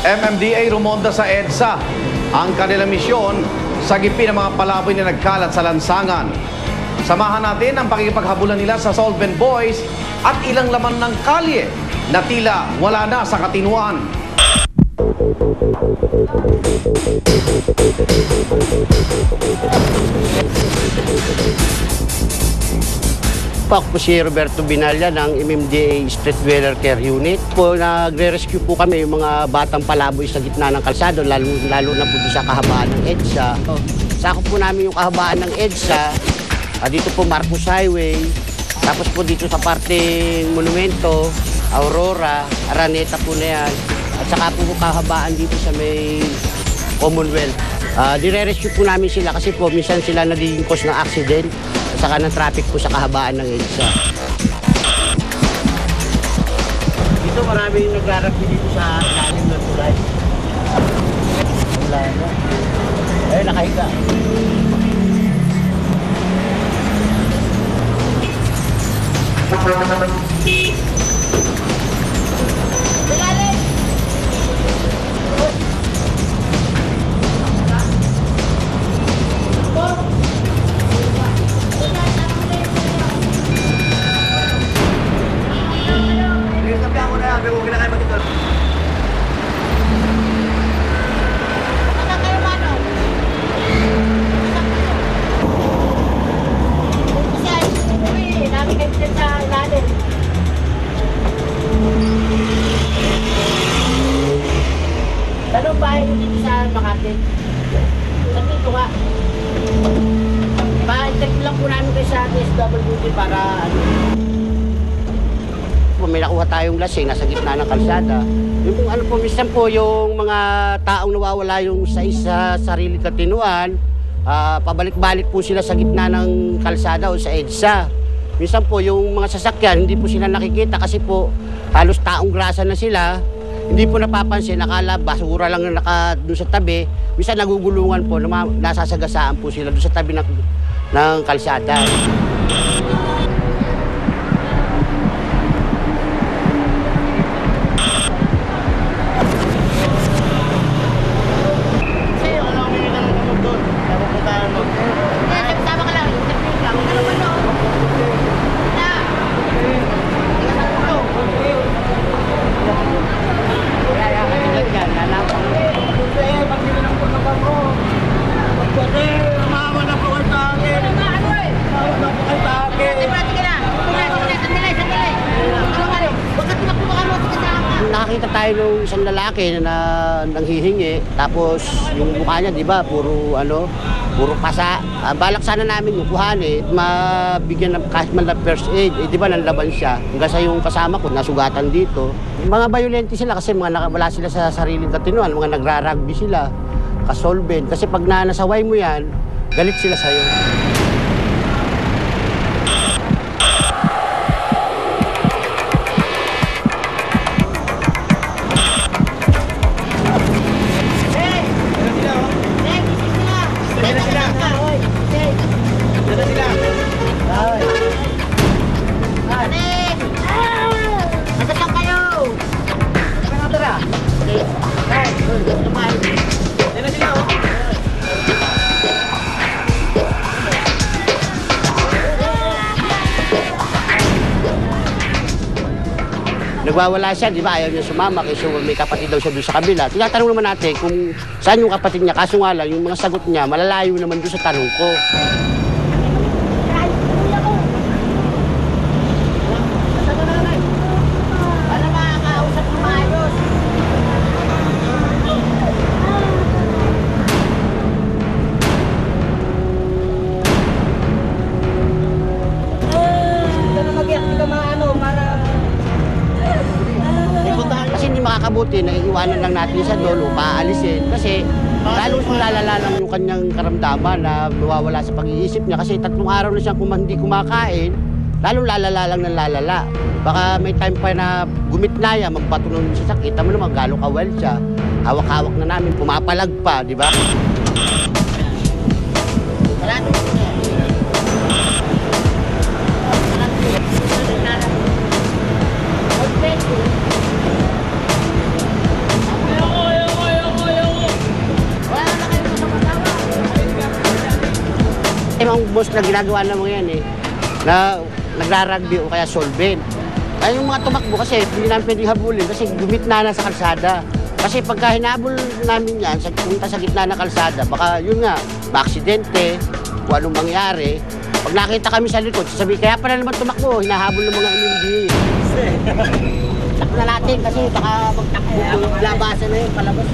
MMDA rumonda sa EDSA. Ang kanilang misyon, sagipin ang mga palaboy na nagkalat sa lansangan. Samahan natin ang pakikipaghabulan nila sa Solvent Boys at ilang laman ng kalye na tila wala na sa katinuan. Ako po si Roberto Binalla ng MMDA Street Dweller Care Unit. Nagre-rescue po kami yung mga batang palaboy sa gitna ng kalsado, lalo na po sa kahabaan ng EDSA. Sakop po namin yung kahabaan ng EDSA. Dito po Marcos Highway. Tapos po dito sa parteng Monumento, Aurora, Araneta po na yan. At saka po kahabaan dito sa may Commonwealth. Dire-rescue po namin sila kasi po minsan sila nagiging cause ng accident at saka ng traffic po sa kahabaan ng EDSA. Dito maraming nagrarugby dito sa ilalim ng tulay. Wala na. Eh, nakahiga. Tanong bahay nyo dito sa Makati? Nandito ka. Pa-interview lang po namin kayo sa DSWD para may nakuha tayong lasing nasa gitna ng kalsada. Yung ano po, minsan po yung mga taong nawawala yung sa sarili katinuan, pabalik-balik po sila sa gitna ng kalsada o sa EDSA. Minsan po yung mga sasakyan, hindi po sila nakikita kasi po halos taong grasa na sila. Hindi po napapansin, nakala basura lang na doon sa tabi. Minsan nagugulungan po, nasasagasaan po sila doon sa tabi ng kalsada. Nakakita tayo ng isang lalaki na nanghihingi, tapos yung mukha niya, di ba, puro pasa. Balak sana namin yung kuhanin at mabigyan ng kahit man lang first aid. Di ba, nanlaban siya. Hanggang sa yung kasama ko, nasugatan dito. Mga violente sila kasi wala sila sa sariling katinuan, mga nagra-rugby sila, kasolvent. Kasi pag nasaway mo yan, galit sila sa'yo. Nagwawala siya, di ba? Ayaw niya sumama kasi may kapatid daw siya doon sa kabila. Tinatanong naman natin kung saan yung kapatid niya. Kaso nga lang, yung mga sagot niya, malalayo naman doon sa tanong ko. Makakabuti na iiwanan lang natin sa doon o paalisin kasi lalong lalala lang yung kanyang karamdaman na mawawala sa pag-iisip niya kasi 3 araw na siyang hindi kumakain, lalong lalala lang ng lalala. Baka may time pa na gumitnaya, magbato ng sa sakit, tama naman, galo kawal siya, hawak-hawak na namin, pumapalag pa, di ba? Yun ang boss na ginagawa ng mga yan eh, na nagrarugby o kaya solvent. Kaya yung mga tumakbo kasi hindi namin pwedeng habulin kasi gumitna na sa kalsada. Kasi pagka hinabol namin yan, punta sa gitna ng kalsada, baka yun nga, maaksidente, kung anong mangyari. Pag nakita kami sa likod, sasabihin, kaya pala naman tumakbo, hinahabol ng mga MMDA. Tak na natin kasi baka magtakbo, labasan na yun, palabas.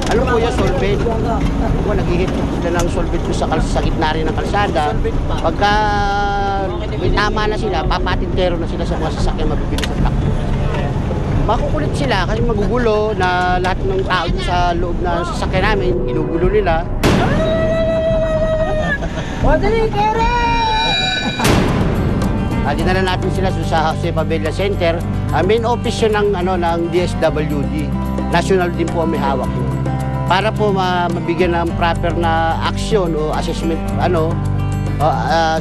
Ano po yung solvent? Kung nagigit sila ng solvent ko sa gitna rin ng kalsada, pagka may tama na sila, papatintero na sila sa mga sasakyan mabibili sa takbo. Makukulit sila kasi magugulo na lahat ng tao sa loob ng sasakyan namin, ginugulo nila. Dinala natin sila sa Jose Pabella Center. Main office yun ng DSWD. National din po ang may hawak yun. Para po mabigyan ng proper na action o assessment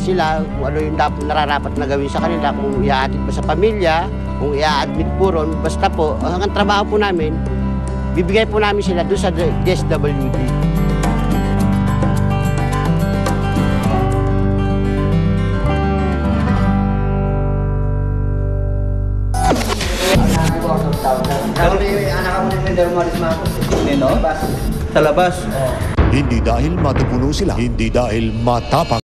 sila kung ano yung nararapat na gawin sa kanila, kung iaatid ba sa pamilya, kung ia-admit po ron, basta po ang trabaho po namin, bibigay po namin sila doon sa DSWD. Sa labas. Hindi dahil matupuno sila, hindi dahil matapang.